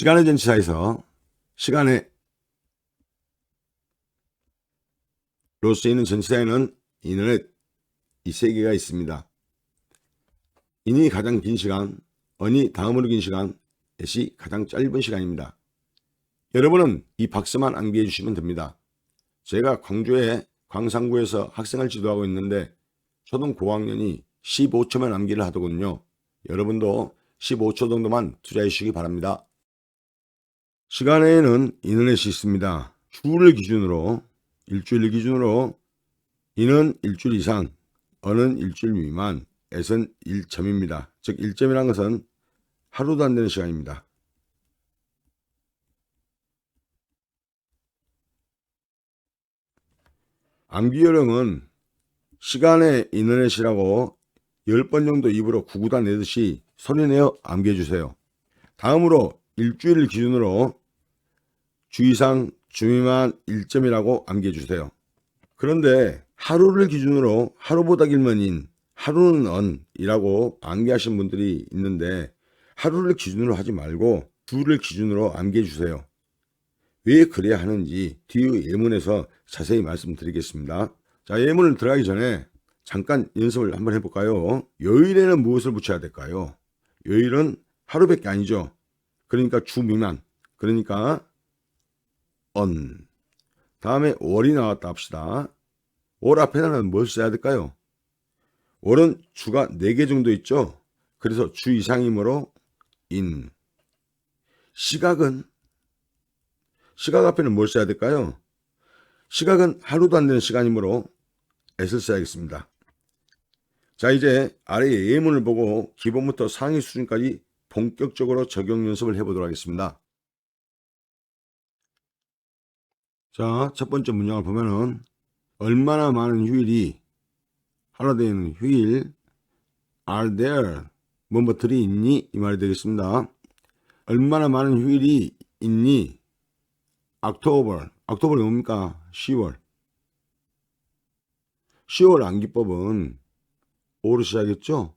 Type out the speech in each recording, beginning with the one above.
시간의 전치사에서 시간의 로 쓰이는 전치사에는 인을 이 세 개가 있습니다. 인이 가장 긴 시간, 언이 다음으로 긴 시간, 앳이 가장 짧은 시간입니다. 여러분은 이 박스만 암기해 주시면 됩니다. 제가 광주의 광산구에서 학생을 지도하고 있는데 초등 고학년이 15초면 암기를 하더군요. 여러분도 15초 정도만 투자해 주시기 바랍니다. 시간에는 인터넷이 있습니다. 주를 기준으로 일주일 기준으로 인은 일주일 이상, 언은 일주일 미만, 앳은 1점입니다. 즉 1점이라는 것은 하루도 안 되는 시간입니다. 암기 요령은 시간의 인터넷이라고 10번 정도 입으로 구구단 내듯이 소리내어 암기해 주세요. 다음으로 일주일을 기준으로 주 이상, 주 미만 1점이라고 암기해 주세요. 그런데 하루를 기준으로 하루보다 길면 인, 하루는 언이라고 암기하신 분들이 있는데 하루를 기준으로 하지 말고 주를 기준으로 암기해 주세요. 왜 그래야 하는지 뒤의 예문에서 자세히 말씀드리겠습니다. 자, 예문을 들어가기 전에 잠깐 연습을 한번 해볼까요? 요일에는 무엇을 붙여야 될까요? 요일은 하루밖에 아니죠. 그러니까 주 미만, 그러니까 언. 다음에 월이 나왔다 합시다. 월 앞에는 뭘 써야 될까요? 월은 주가 4개 정도 있죠. 그래서 주 이상이므로 인. 시각 앞에는 뭘 써야 될까요? 시각은 하루도 안 되는 시간이므로 앳을 써야겠습니다. 자, 이제 아래 예문을 보고 기본부터 상위 수준까지 본격적으로 적용 연습을 해보도록 하겠습니다. 자, 첫 번째 문장을 보면은 얼마나 많은 휴일이 하나 되는 휴일 are there 뭐뭐들이 있니? 이 말이 되겠습니다. 얼마나 많은 휴일이 있니? 옥토버는 뭡니까? 10월. 10월 암기법은 5로 시작했죠?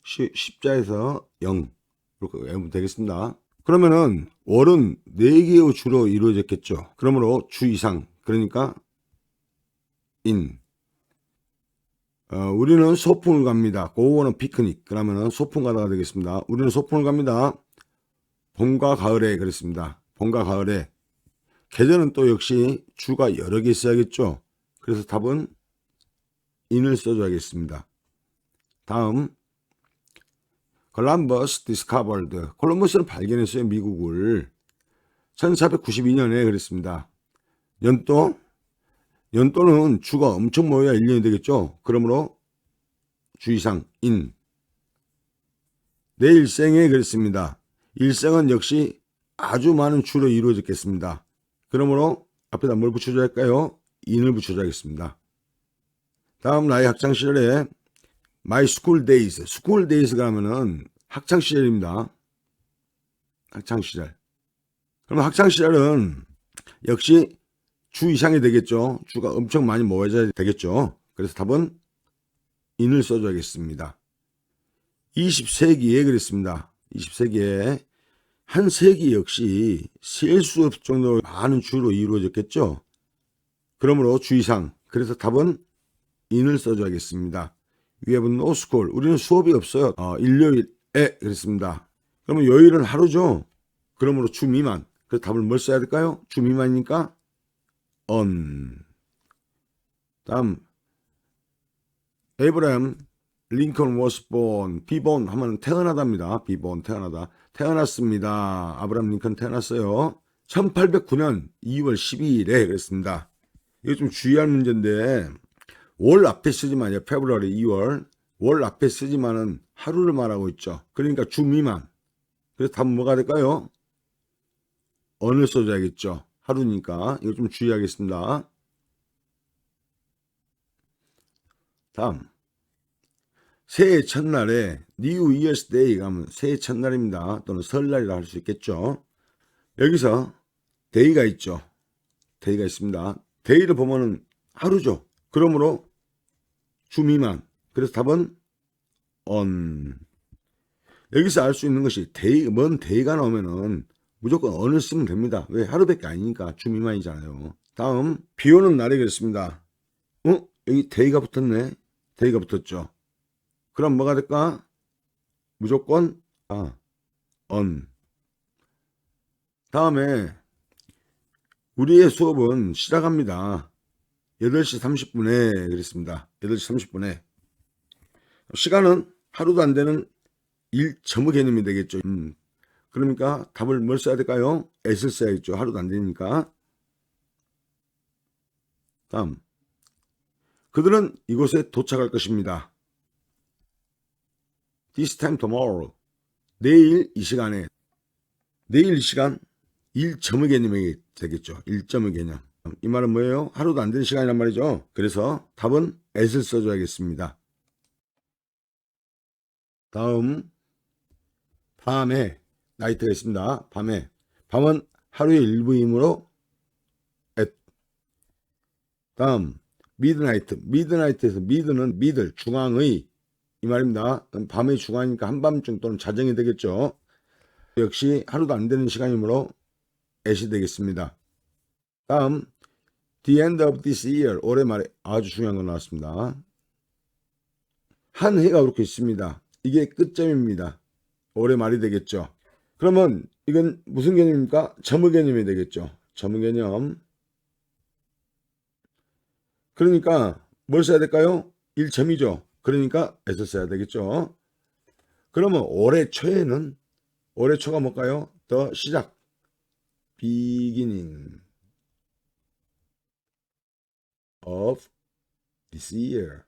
10자에서 0 이렇게 외우면 되겠습니다. 그러면은 월은 4개의 주로 이루어졌겠죠. 그러므로 주 이상, 그러니까 인. 우리는 소풍을 갑니다. 고거는 피크닉. 그러면은 소풍 가다가 되겠습니다. 우리는 소풍을 갑니다. 봄과 가을에 그랬습니다. 봄과 가을에. 계절은 또 역시 주가 여러 개 있어야겠죠. 그래서 답은 인을 써줘야겠습니다. 다음 콜럼버스 디스커버드. 콜럼버스는 발견했어요. 미국을. 1492년에 그랬습니다. 연도는 주가 엄청 모여야 1년이 되겠죠. 그러므로 주 이상 인. 내 일생에 그랬습니다. 일생은 역시 아주 많은 주로 이루어졌겠습니다. 그러므로 앞에다 뭘 붙여줘야 할까요? 인을 붙여줘야겠습니다. 다음 나의 학창시절에 My school days. school days가 하면은 학창시절입니다. 학창시절. 그럼 학창시절은 역시 주 이상이 되겠죠. 주가 엄청 많이 모여져야 되겠죠. 그래서 답은 인을 써줘야겠습니다. 20세기에 그랬습니다. 20세기에 한 세기 역시 셀 수 없을 정도로 많은 주로 이루어졌겠죠. 그러므로 주 이상. 그래서 답은 인을 써줘야겠습니다. We have no school. 우리는 수업이 없어요. 일요일에 그랬습니다. 그러면 요일은 하루죠. 그러므로 주 미만. 그래서 답을 뭘 써야 될까요? 주 미만이니까 on. 다음 Abraham Lincoln was born. be born 하면 태어나답니다. be born 태어나다. 태어났습니다. 아브라함 링컨 태어났어요. 1809년 2월 12일에 그랬습니다. 이거 좀 주의할 문제인데 월 앞에 쓰지만요. February 2월. 월 앞에 쓰지만은 하루를 말하고 있죠. 그러니까 주 미만. 그래서 답은 뭐가 될까요? on을 써줘야겠죠. 하루니까. 이거 좀 주의하겠습니다. 다음. 새해 첫날에 New Year's Day 가면 새해 첫날입니다. 또는 설날이라 할 수 있겠죠. 여기서 day가 있죠. day가 있습니다. day를 보면은 하루죠. 그러므로 주 미만. 그래서 답은 on. 여기서 알 수 있는 것이 day, 먼 day가 나오면은 무조건 언을 쓰면 됩니다. 왜? 하루밖에 아니니까 주 미만이잖아요. 다음 비 오는 날이겠습니다. 여기 데이가 붙었네. 데이가 붙었죠. 그럼 뭐가 될까? 무조건 언. 다음에 우리의 수업은 시작합니다. 8시 30분에 그랬습니다. 8시 30분에. 시간은 하루도 안 되는 1점의 개념이 되겠죠. 그러니까 답을 뭘 써야 될까요? S를 써야겠죠. 하루도 안 되니까. 다음. 그들은 이곳에 도착할 것입니다. This time tomorrow. 내일 이 시간에. 내일 이 시간 1점의 개념이 되겠죠. 1점의 개념. 이 말은 뭐예요? 하루도 안 되는 시간이란 말이죠. 그래서 답은 S를 써줘야겠습니다. 다음 밤에 나이트가 있습니다. 밤에. 밤은 하루의 일부이므로 at. 다음 미드나이트. 미드나이트에서 미드는 미들 중앙의 이 말입니다. 밤의 중앙이니까 한밤중 또는 자정이 되겠죠. 역시 하루도 안 되는 시간이므로 at이 되겠습니다. 다음 the end of this year. 올해 말에 아주 중요한 거 나왔습니다. 한 해가 그렇게 있습니다. 이게 끝점입니다. 올해 말이 되겠죠. 그러면 이건 무슨 개념입니까? 점의 개념이 되겠죠. 점의 개념. 그러니까 뭘 써야 될까요? 1점이죠. 그러니까 S 써야 되겠죠. 그러면 올해 초에는 올해 초가 뭘까요? 더 시작. beginning of this year.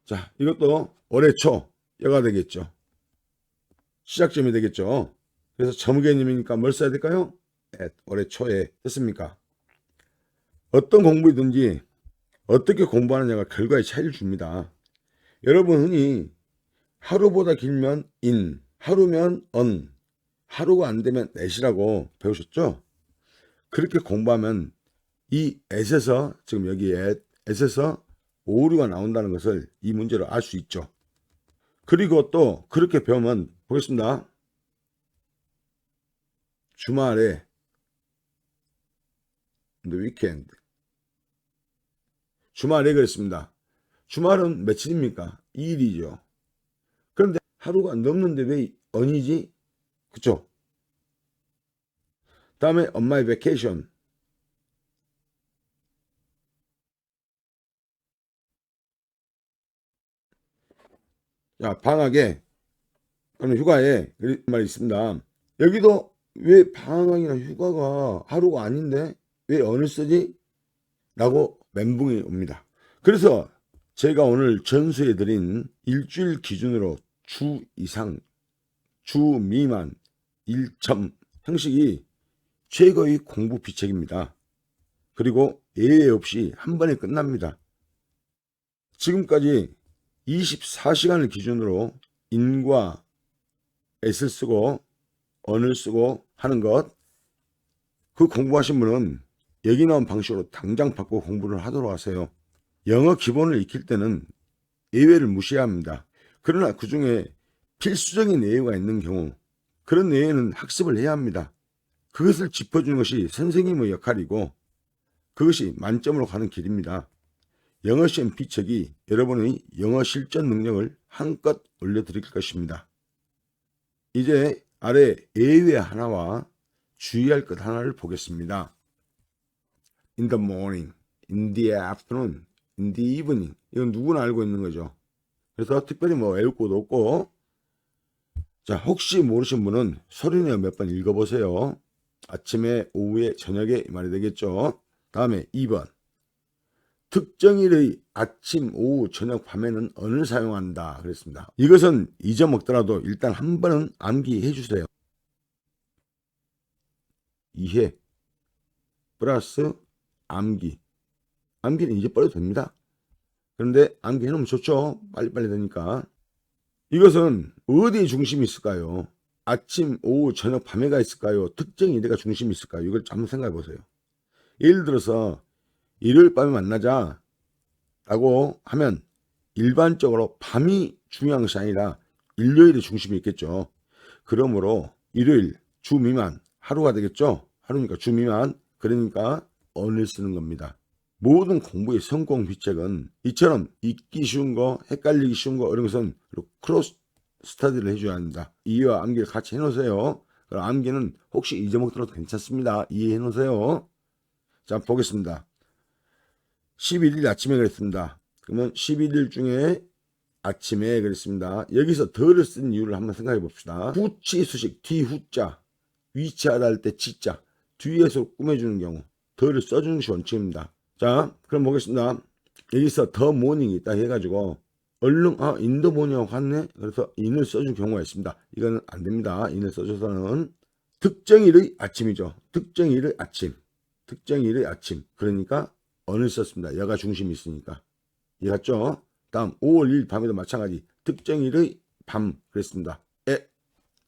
자, 이것도 올해 초가 되겠죠. 시작점이 되겠죠. 그래서 점 개념이니까 뭘 써야 될까요? at, 올해 초에. 됐습니까? 어떤 공부이든지 어떻게 공부하느냐가 결과에 차이를 줍니다. 여러분 흔히 하루보다 길면 in, 하루면 on, 하루가 안 되면 at이라고 배우셨죠? 그렇게 공부하면 이 at에서 지금 여기 at에서 오류가 나온다는 것을 이 문제로 알 수 있죠. 그리고 또 그렇게 배우면 보겠습니다. 주말에 the weekend. 주말에 그랬습니다. 주말은 며칠입니까? 2일이죠. 그런데 하루가 넘는데 왜 on이지? 그쵸? 다음에 on my vacation. 자, 방학에 또는 휴가에 그런 말이 있습니다. 여기도 왜 방학이나 휴가가 하루가 아닌데 왜 on을 쓰지? 라고 멘붕이 옵니다. 그래서 제가 오늘 전수해 드린 일주일 기준으로 주 이상, 주 미만 1점 형식이 최고의 공부 비책입니다. 그리고 예외 없이 한 번에 끝납니다. 지금까지 24시간을 기준으로 in과 at을 쓰고 on을 쓰고 하는 것, 그 공부하신 분은 여기 나온 방식으로 당장 바꿔 공부를 하도록 하세요. 영어 기본을 익힐 때는 예외를 무시해야 합니다. 그러나 그 중에 필수적인 예외가 있는 경우 그런 예외는 학습을 해야 합니다. 그것을 짚어주는 것이 선생님의 역할이고 그것이 만점으로 가는 길입니다. 영어시험 비책이 여러분의 영어 실전 능력을 한껏 올려드릴 것입니다. 이제 아래 예외 하나와 주의할 것 하나를 보겠습니다. In the morning, in the afternoon, in the evening. 이건 누구나 알고 있는 거죠. 그래서 특별히 뭐 외울 것도 없고. 자, 혹시 모르신 분은 소리내어 몇 번 읽어보세요. 아침에, 오후에, 저녁에 이 말이 되겠죠. 다음에 2번. 특정일의 아침, 오후, 저녁, 밤에는 on을 사용한다. 그랬습니다. 이것은 잊어먹더라도 일단 한 번은 암기해 주세요. 이해 플러스 암기. 암기는 이제 버려도 됩니다. 그런데 암기해 놓으면 좋죠. 빨리빨리 되니까. 이것은 어디에 중심이 있을까요? 아침, 오후, 저녁, 밤에가 있을까요? 특정 일에가 중심이 있을까요? 이걸 한번 생각해 보세요. 예를 들어서 일요일 밤에 만나자 라고 하면 일반적으로 밤이 중요한 것이 아니라 일요일에 중심이 있겠죠. 그러므로 일요일 주 미만 하루가 되겠죠. 하루니까 주 미만. 그러니까 언을 쓰는 겁니다. 모든 공부의 성공 비책은 이처럼 읽기 쉬운 거, 헷갈리기 쉬운 거 이런 것은 크로스 스터디를 해줘야 합니다. 이해와 암기를 같이 해놓으세요. 그럼 암기는 혹시 잊어먹더라도 괜찮습니다. 이해해 놓으세요. 자, 보겠습니다. 11일 아침에 그랬습니다. 그러면 11일 중에 아침에 그랬습니다. 여기서 더를 쓴 이유를 한번 생각해 봅시다. 후치 수식, 뒤 후자, 위치하다 할 때 지자, 뒤에서 꾸며주는 경우 더를 써주는 것이 원칙입니다. 자, 그럼 보겠습니다. 여기서 더 모닝이 있다 해가지고 얼른 인더 모닝하고 왔네. 그래서 인을 써준 경우가 있습니다. 이거는 안 됩니다. 인을 써줘서는 특정일의 아침이죠. 특정일의 아침. 특정일의 아침. 그러니까 언을 썼습니다. 여가 중심이 있으니까. 이해갔죠? 다음 5월 1일 밤에도 마찬가지. 특정일의 밤 그랬습니다.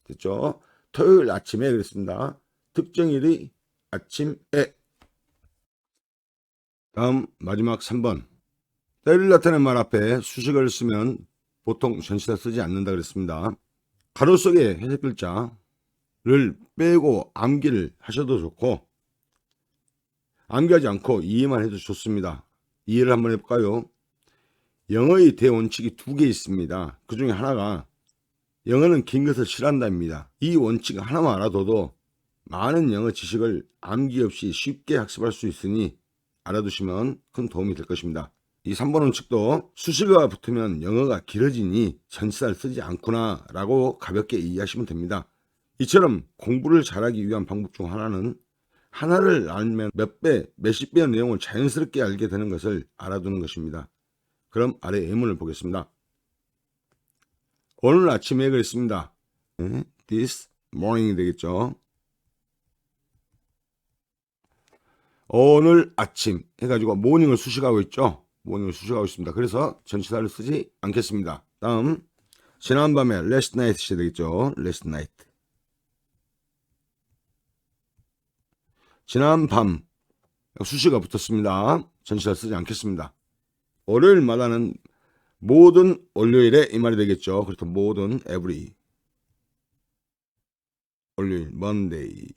됐죠? 토요일 아침에 그랬습니다. 특정일의 아침에. 다음 마지막 3번. 때를 나타낸 말 앞에 수식어를 쓰면 보통 전치사 쓰지 않는다 그랬습니다. 가로 속에 회색 글자를 빼고 암기를 하셔도 좋고 암기하지 않고 이해만 해도 좋습니다. 이해를 한번 해볼까요? 영어의 대원칙이 2개 있습니다. 그 중에 하나가 영어는 긴 것을 싫어한다입니다. 이 원칙 하나만 알아둬도 많은 영어 지식을 암기 없이 쉽게 학습할 수 있으니 알아두시면 큰 도움이 될 것입니다. 이 3번 원칙도 수식어가 붙으면 영어가 길어지니 전치사를 쓰지 않구나 라고 가볍게 이해하시면 됩니다. 이처럼 공부를 잘하기 위한 방법 중 하나는 하나를 알면 몇 배, 몇십 배의 내용을 자연스럽게 알게 되는 것을 알아두는 것입니다. 그럼 아래 예문을 보겠습니다. 오늘 아침에 그랬습니다. This morning이 되겠죠. 오늘 아침 해가지고 모닝을 수식하고 있죠. 모닝을 수식하고 있습니다. 그래서 전치사를 쓰지 않겠습니다. 다음 지난밤에 last night이 되겠죠. last night. 지난밤 수식어가 붙었습니다. 전치사를 쓰지 않겠습니다. 월요일마다는 모든 월요일에 이 말이 되겠죠. 그래서 모든 every 월요일 Monday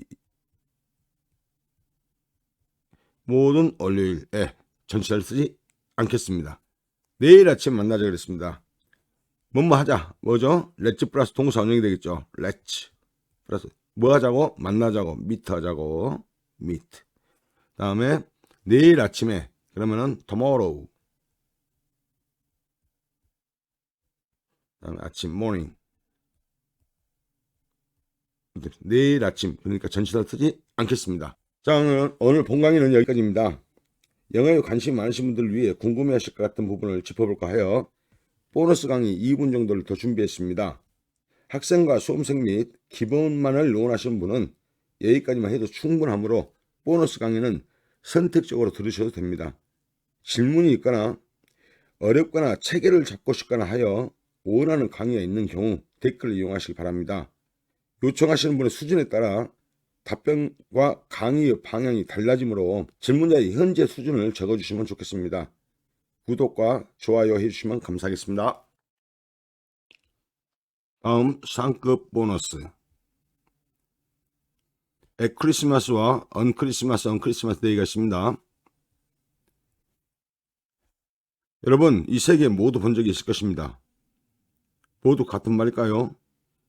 모든 월요일에 전치사를 쓰지 않겠습니다. 내일 아침 만나자 그랬습니다. 뭐뭐 하자. 뭐죠? let's 플러스 동사 원형이 되겠죠. let's 플러스 뭐 하자고? 만나자고. meet 하자고. meet. 다음에 내일 아침에 그러면은 tomorrow. 다음에 아침 morning. 내일 아침 그러니까 전치사를 쓰지 않겠습니다. 자, 오늘 본 강의는 여기까지입니다. 영어에 관심 많으신 분들을 위해 궁금해하실 것 같은 부분을 짚어볼까 하여 보너스 강의 2분 정도를 더 준비했습니다. 학생과 수험생 및 기본만을 원하시는 분은 여기까지만 해도 충분하므로 보너스 강의는 선택적으로 들으셔도 됩니다. 질문이 있거나 어렵거나 체계를 잡고 싶거나 하여 원하는 강의가 있는 경우 댓글을 이용하시기 바랍니다. 요청하시는 분의 수준에 따라 답변과 강의의 방향이 달라지므로 질문자의 현재 수준을 적어주시면 좋겠습니다. 구독과 좋아요 해주시면 감사하겠습니다. 다음 상급 보너스. 크리스마스와 언크리스마스 데이가 있습니다. 여러분 이 세 개 모두 본 적이 있을 것입니다. 모두 같은 말일까요?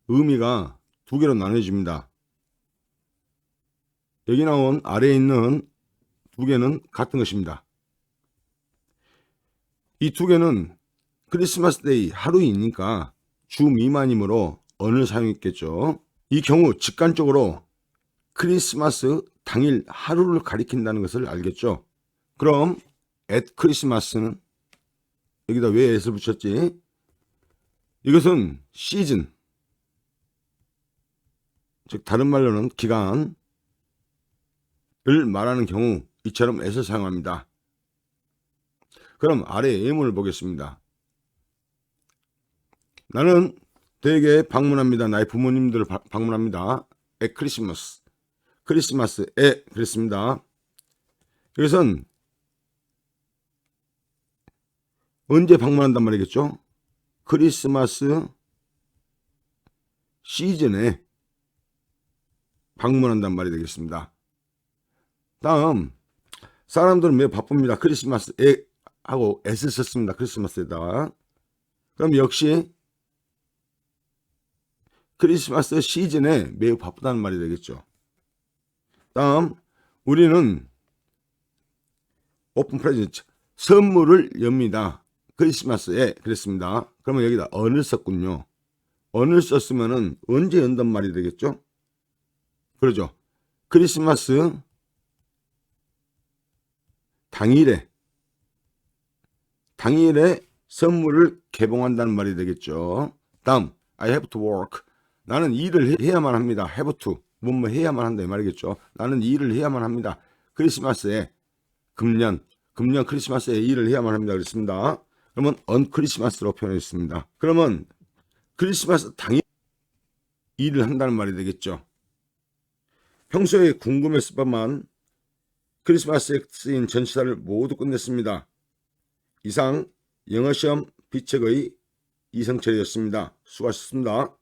의미가 2개로 나눠집니다. 여기 나온 아래에 있는 2개는 같은 것입니다. 이 2개는 크리스마스 데이 하루이니까 주 미만이므로 언을 사용했겠죠. 이 경우 직관적으로 크리스마스 당일 하루를 가리킨다는 것을 알겠죠. 그럼 at 크리스마스는 여기다 왜 at을 붙였지? 이것은 시즌, 즉 다른 말로는 기간을 말하는 경우 이처럼 at을 사용합니다. 그럼 아래 예문을 보겠습니다. 나는 댁에 방문합니다. 나의 부모님들을 방문합니다. at 크리스마스. 크리스마스에 그랬습니다. 이것은 언제 방문한단 말이겠죠? 크리스마스 시즌에 방문한단 말이 되겠습니다. 다음, 사람들은 매우 바쁩니다. 크리스마스에 하고 애를 썼습니다. 크리스마스에다가. 그럼 역시 크리스마스 시즌에 매우 바쁘다는 말이 되겠죠. 다음, 우리는 오픈 프레젠트, 선물을 엽니다. 크리스마스에 그랬습니다. 그러면 여기다 언을 썼군요. 언을 썼으면은 언제 연단 말이 되겠죠? 그러죠. 크리스마스 당일에 선물을 개봉한다는 말이 되겠죠. 다음, I have to work. 나는 일을 해야만 합니다. have to. 뭐뭐 해야만 한다 이 말이겠죠. 나는 일을 해야만 합니다. 크리스마스에 금년 크리스마스에 일을 해야만 합니다. 그랬습니다. 그러면 on 크리스마스로 표현했습니다. 그러면 크리스마스 당일 일을 한다는 말이 되겠죠. 평소에 궁금했을 법만 크리스마스에 쓰인 전치사를 모두 끝냈습니다. 이상 영어시험 비책의 이성철이었습니다. 수고하셨습니다.